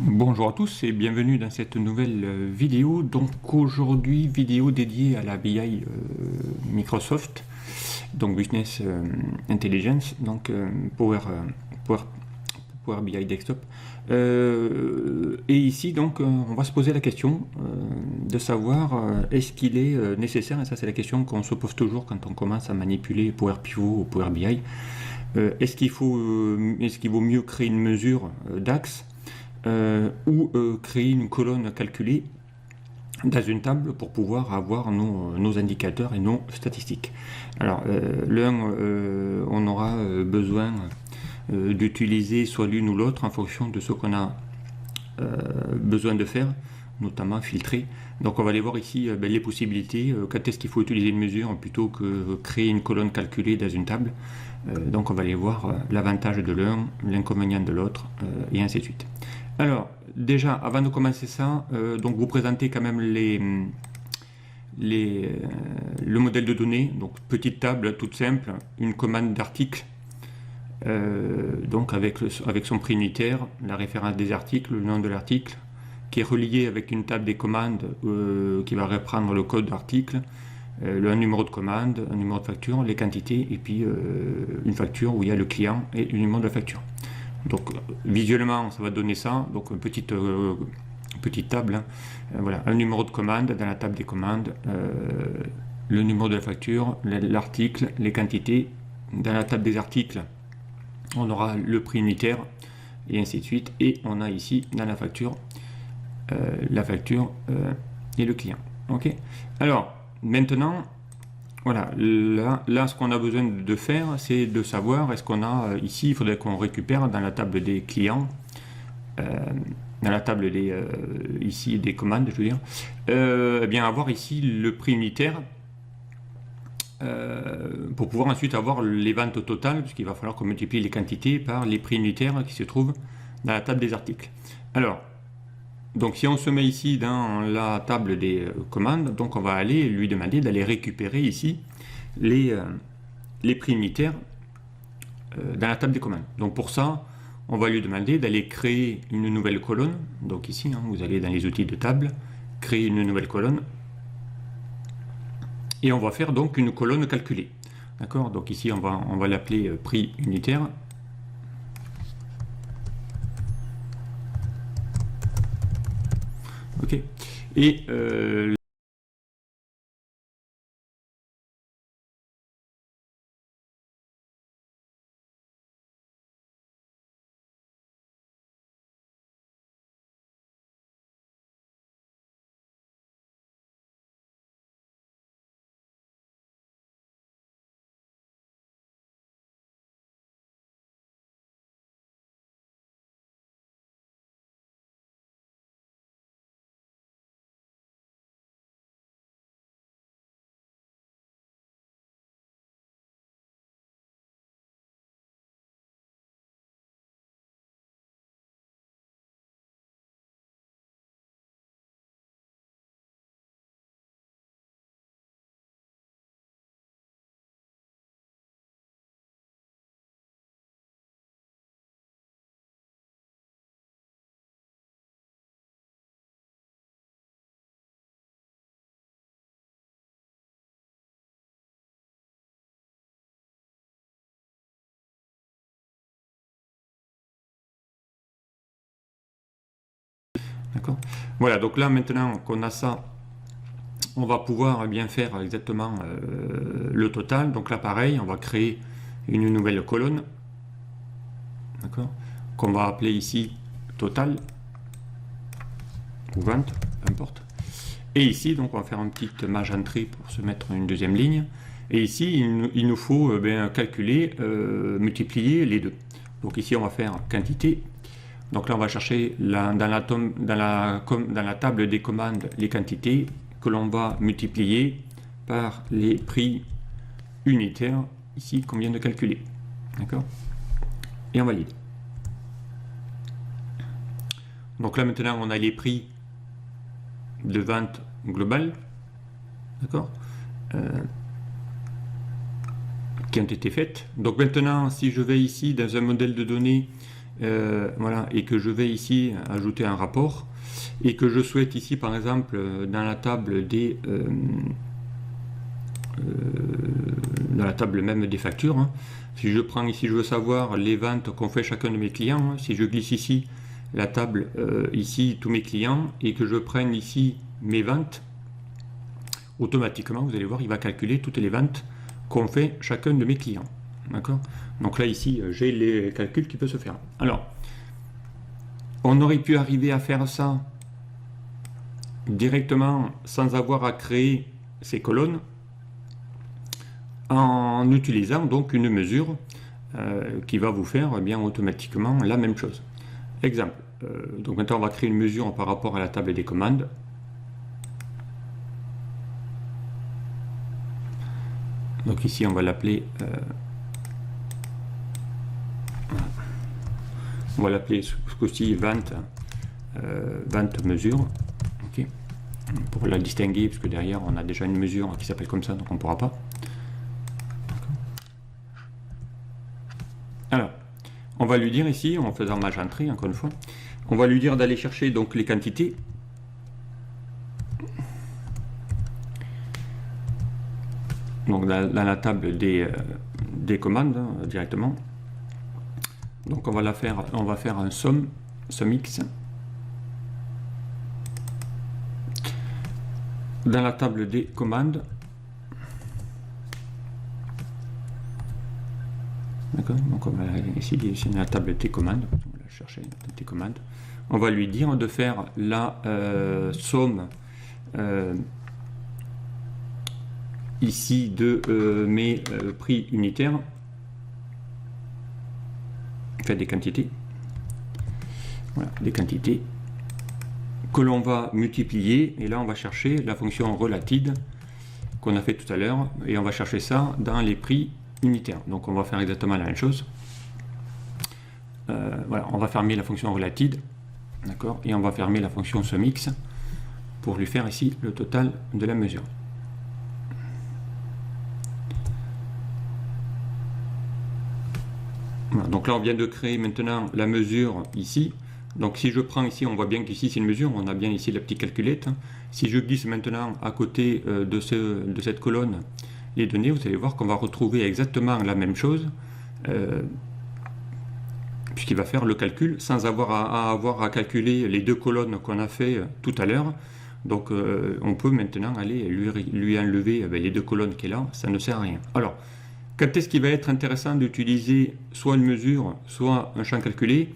Bonjour à tous et bienvenue dans cette nouvelle vidéo. Donc aujourd'hui, vidéo dédiée à la BI Microsoft, donc Business Intelligence, donc Power, Power BI Desktop. Et ici, donc, on va se poser la question de savoir est-ce qu'il est nécessaire, et ça c'est la question qu'on se pose toujours quand on commence à manipuler Power Pivot ou Power BI, est-ce qu'il vaut mieux créer une mesure d'axe ou créer une colonne calculée dans une table pour pouvoir avoir nos indicateurs et nos statistiques. Alors, on aura besoin d'utiliser soit l'une ou l'autre en fonction de ce qu'on a besoin de faire, notamment filtrer. Donc on va aller voir ici les possibilités, quand est-ce qu'il faut utiliser une mesure plutôt que créer une colonne calculée dans une table. Donc on va aller voir l'avantage de l'un, l'inconvénient de l'autre, et ainsi de suite. Alors, déjà, avant de commencer ça, donc vous présentez quand même le modèle de données. Donc, petite table toute simple, une commande d'article, donc avec son prix unitaire, la référence des articles, le nom de l'article, qui est relié avec une table des commandes qui va reprendre le code d'article, un numéro de commande, un numéro de facture, les quantités, et puis une facture où il y a le client et le numéro de la facture. Donc visuellement ça va donner ça, donc une petite table, hein. Voilà, un numéro de commande dans la table des commandes, le numéro de la facture, l'article, les quantités. Dans la table des articles, on aura le prix unitaire et ainsi de suite, et on a ici dans la facture et le client. Ok. Alors maintenant, voilà, là ce qu'on a besoin de faire, c'est de savoir, est-ce qu'on a ici, il faudrait qu'on récupère dans la table des clients, dans la table ici des commandes, je veux dire, eh bien avoir ici le prix unitaire pour pouvoir ensuite avoir les ventes totales, puisqu'il va falloir qu'on multiplie les quantités par les prix unitaires qui se trouvent dans la table des articles. Alors, donc si on se met ici dans la table des commandes, donc on va aller lui demander d'aller récupérer ici les prix unitaires dans la table des commandes. Donc pour ça, on va lui demander d'aller créer une nouvelle colonne. Donc ici, hein, vous allez dans les outils de table, créer une nouvelle colonne. Et on va faire donc une colonne calculée. D'accord? Donc ici, on va l'appeler prix unitaire. Ok. Et d'accord. Voilà, donc là maintenant qu'on a ça, on va pouvoir bien faire exactement le total. Donc là pareil, on va créer une nouvelle colonne, d'accord, qu'on va appeler ici total ou vente, peu importe. Et ici, donc on va faire une petite mage entrée pour se mettre une deuxième ligne. Et ici, il nous faut calculer, multiplier les deux. Donc ici, on va faire quantité. Donc là, on va chercher dans la table des commandes les quantités que l'on va multiplier par les prix unitaires, ici, qu'on vient de calculer. D'accord? Et on valide. Donc là, maintenant, on a les prix de vente globale, d'accord, qui ont été faites. Donc maintenant, si je vais ici dans un modèle de données voilà, et que je vais ici ajouter un rapport, et que je souhaite ici par exemple dans la table des dans la table même des factures, hein, si je prends ici, je veux savoir les ventes qu'ont fait chacun de mes clients, hein, si je glisse ici la table ici tous mes clients et que je prenne ici mes ventes, automatiquement vous allez voir il va calculer toutes les ventes qu'ont fait chacun de mes clients, d'accord. Donc là ici j'ai les calculs qui peuvent se faire. Alors on aurait pu arriver à faire ça directement sans avoir à créer ces colonnes en utilisant donc une mesure qui va vous faire bien automatiquement la même chose. Exemple, donc maintenant on va créer une mesure par rapport à la table des commandes. Donc ici on va l'appeler ce coup-ci vente mesure, okay. Pour la distinguer parce que derrière on a déjà une mesure qui s'appelle comme ça, donc on ne pourra pas. Alors on va lui dire ici, en faisant mage entrée encore une fois, on va lui dire d'aller chercher donc les quantités. Donc dans la table des commandes hein, directement. Donc on va faire un somme x. Dans la table des commandes. D'accord. Donc on va ici dans la table des commandes. On va chercher des commandes. On va lui dire de faire la somme ici de mes prix unitaires, fait des quantités, voilà, des quantités que l'on va multiplier, et là on va chercher la fonction relative qu'on a fait tout à l'heure, et on va chercher ça dans les prix unitaires. Donc on va faire exactement la même chose. Voilà, on va fermer la fonction relative, d'accord, et on va fermer la fonction SUMX pour lui faire ici le total de la mesure. Voilà, donc là on vient de créer maintenant la mesure ici. Donc si je prends ici, on voit bien qu'ici c'est une mesure, on a bien ici la petite calculette. Si je glisse maintenant à côté de cette colonne les données, vous allez voir qu'on va retrouver exactement la même chose, puisqu'il va faire le calcul sans avoir à calculer les deux colonnes qu'on a fait tout à l'heure. Donc on peut maintenant aller lui enlever les deux colonnes qui est là, ça ne sert à rien. Alors, quand est-ce qu'il va être intéressant d'utiliser soit une mesure, soit un champ calculé?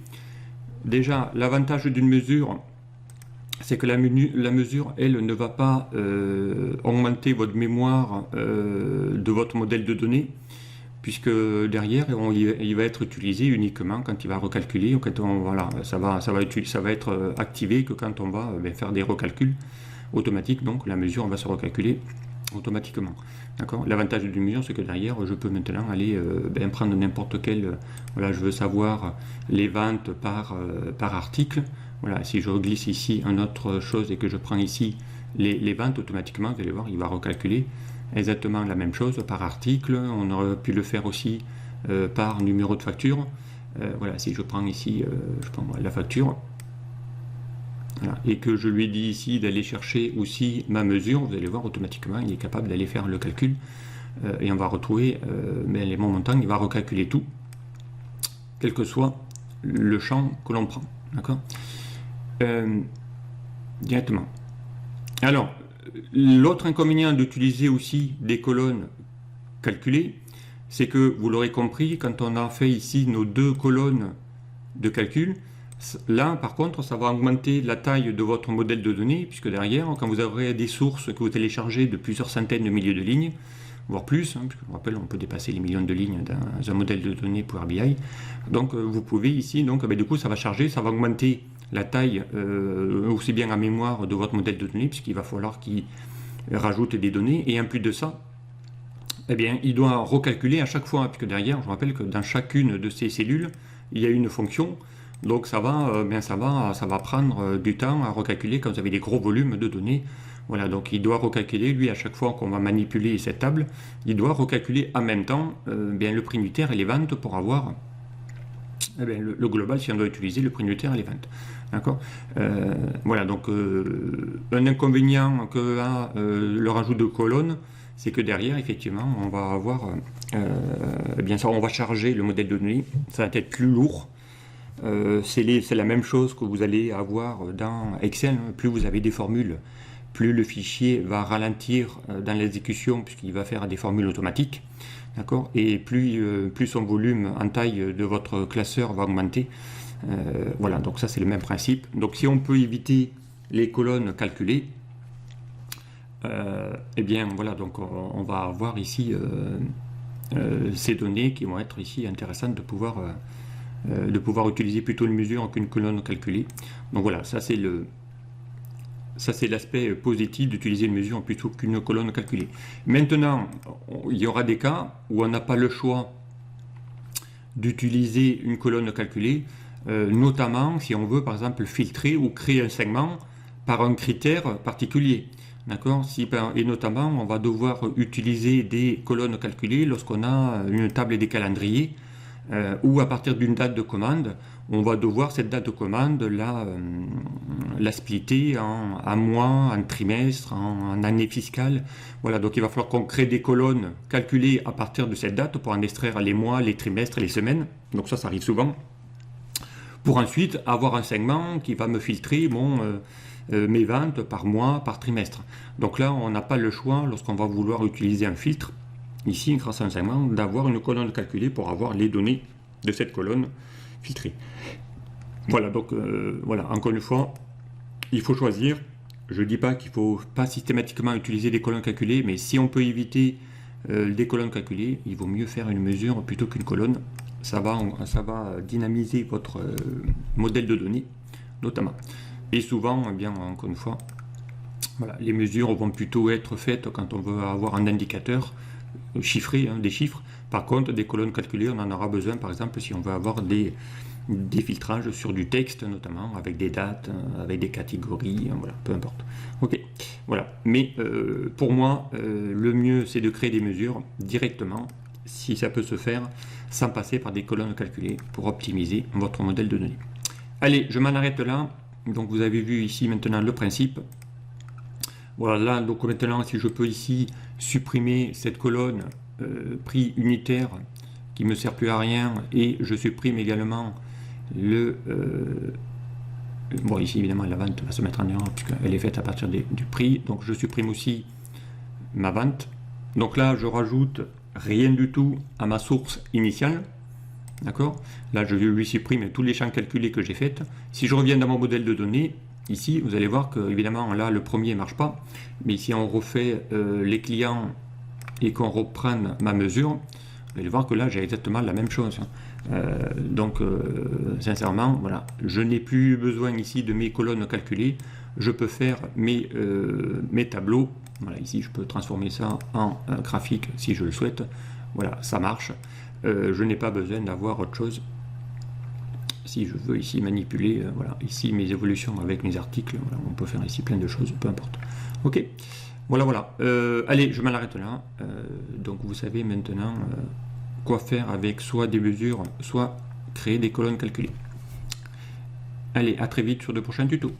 Déjà, l'avantage d'une mesure, c'est que la mesure, elle, ne va pas augmenter votre mémoire de votre modèle de données, puisque derrière, il va être utilisé uniquement quand il va recalculer, ou quand voilà, ça va être activé que quand on va faire des recalculs automatiques, donc la mesure va se recalculer automatiquement. L'avantage d'une mesure, c'est que derrière, je peux maintenant aller prendre n'importe quel, voilà, je veux savoir les ventes par article. Voilà, si je glisse ici une autre chose et que je prends ici les ventes, automatiquement, vous allez voir, il va recalculer exactement la même chose par article. On aurait pu le faire aussi par numéro de facture. Voilà, si je prends ici, je prends la facture. Voilà, et que je lui dis ici d'aller chercher aussi ma mesure, vous allez voir automatiquement il est capable d'aller faire le calcul et on va retrouver les montants, il va recalculer tout, quel que soit le champ que l'on prend, d'accord, directement. Alors, l'autre inconvénient d'utiliser aussi des colonnes calculées, c'est que vous l'aurez compris, quand on a fait ici nos deux colonnes de calcul, là, par contre, ça va augmenter la taille de votre modèle de données, puisque derrière, quand vous aurez des sources que vous téléchargez de plusieurs centaines de milliers de lignes, voire plus, hein, puisque je vous rappelle, on peut dépasser les millions de lignes dans un modèle de données Power BI. Donc, vous pouvez ici, donc, du coup, ça va charger, ça va augmenter la taille aussi bien en mémoire de votre modèle de données, puisqu'il va falloir qu'il rajoute des données, et en plus de ça, eh bien, il doit recalculer à chaque fois, puisque derrière, je vous rappelle que dans chacune de ces cellules, il y a une fonction. Donc ça va prendre du temps à recalculer quand vous avez des gros volumes de données. Voilà, donc il doit recalculer, lui, à chaque fois qu'on va manipuler cette table, il doit recalculer en même temps le prix unitaire et les ventes pour avoir eh bien, le global, si on doit utiliser le prix unitaire et les ventes. D'accord. Voilà, donc un inconvénient que a le rajout de colonnes, c'est que derrière, effectivement, on va avoir, bien sûr, on va charger le modèle de données, ça va être plus lourd. C'est la même chose que vous allez avoir dans Excel. Plus vous avez des formules, plus le fichier va ralentir dans l'exécution puisqu'il va faire des formules automatiques. D'accord. Et plus son volume en taille de votre classeur va augmenter. Voilà, donc ça c'est le même principe. Donc si on peut éviter les colonnes calculées, eh bien voilà, donc on va avoir ici ces données qui vont être ici intéressantes de pouvoir utiliser plutôt une mesure qu'une colonne calculée. Donc voilà, ça c'est l'aspect positif d'utiliser une mesure plutôt qu'une colonne calculée. Maintenant, il y aura des cas où on n'a pas le choix d'utiliser une colonne calculée, notamment si on veut par exemple filtrer ou créer un segment par un critère particulier. D'accord. Et notamment, on va devoir utiliser des colonnes calculées lorsqu'on a une table des calendriers, ou à partir d'une date de commande, on va devoir cette date de commande la splitter en mois, en trimestre, en année fiscale. Voilà, donc il va falloir qu'on crée des colonnes calculées à partir de cette date pour en extraire les mois, les trimestres et les semaines. Donc ça arrive souvent. Pour ensuite avoir un segment qui va me filtrer mes ventes par mois, par trimestre. Donc là, on n'a pas le choix, lorsqu'on va vouloir utiliser un filtre, ici, grâce à un segment, d'avoir une colonne calculée pour avoir les données de cette colonne filtrée. Voilà, donc voilà, encore une fois, il faut choisir. Je ne dis pas qu'il ne faut pas systématiquement utiliser des colonnes calculées, mais si on peut éviter des colonnes calculées, il vaut mieux faire une mesure plutôt qu'une colonne. Ça va dynamiser votre modèle de données, notamment. Et souvent, eh bien, encore une fois, voilà, les mesures vont plutôt être faites quand on veut avoir un indicateur chiffré, des chiffres. Par contre, des colonnes calculées, on en aura besoin, par exemple, si on veut avoir des filtrages sur du texte, notamment, avec des dates, avec des catégories, voilà, peu importe. Ok, voilà. Mais pour moi, le mieux, c'est de créer des mesures directement, si ça peut se faire, sans passer par des colonnes calculées pour optimiser votre modèle de données. Allez, je m'en arrête là. Donc vous avez vu ici maintenant le principe. Voilà, là, donc maintenant, si je peux ici supprimer cette colonne prix unitaire qui ne me sert plus à rien, et je supprime également bon, ici évidemment la vente va se mettre en erreur puisqu'elle est faite à partir du prix, donc je supprime aussi ma vente. Donc là, je rajoute rien du tout à ma source initiale. D'accord. Là, je lui supprime tous les champs calculés que j'ai faits. Si je reviens dans mon modèle de données, ici, vous allez voir que, évidemment, là, le premier ne marche pas. Mais si on refait les clients et qu'on reprenne ma mesure, vous allez voir que là, j'ai exactement la même chose. Donc, sincèrement, voilà, je n'ai plus besoin ici de mes colonnes calculées. Je peux faire mes tableaux. Voilà, ici, je peux transformer ça en graphique si je le souhaite. Voilà, ça marche. Je n'ai pas besoin d'avoir autre chose. Si je veux ici manipuler, voilà, ici mes évolutions avec mes articles, voilà, on peut faire ici plein de choses, peu importe. Ok, voilà. Allez, je m'en arrête là. Donc vous savez maintenant quoi faire avec soit des mesures, soit créer des colonnes calculées. Allez, à très vite sur de prochains tutos.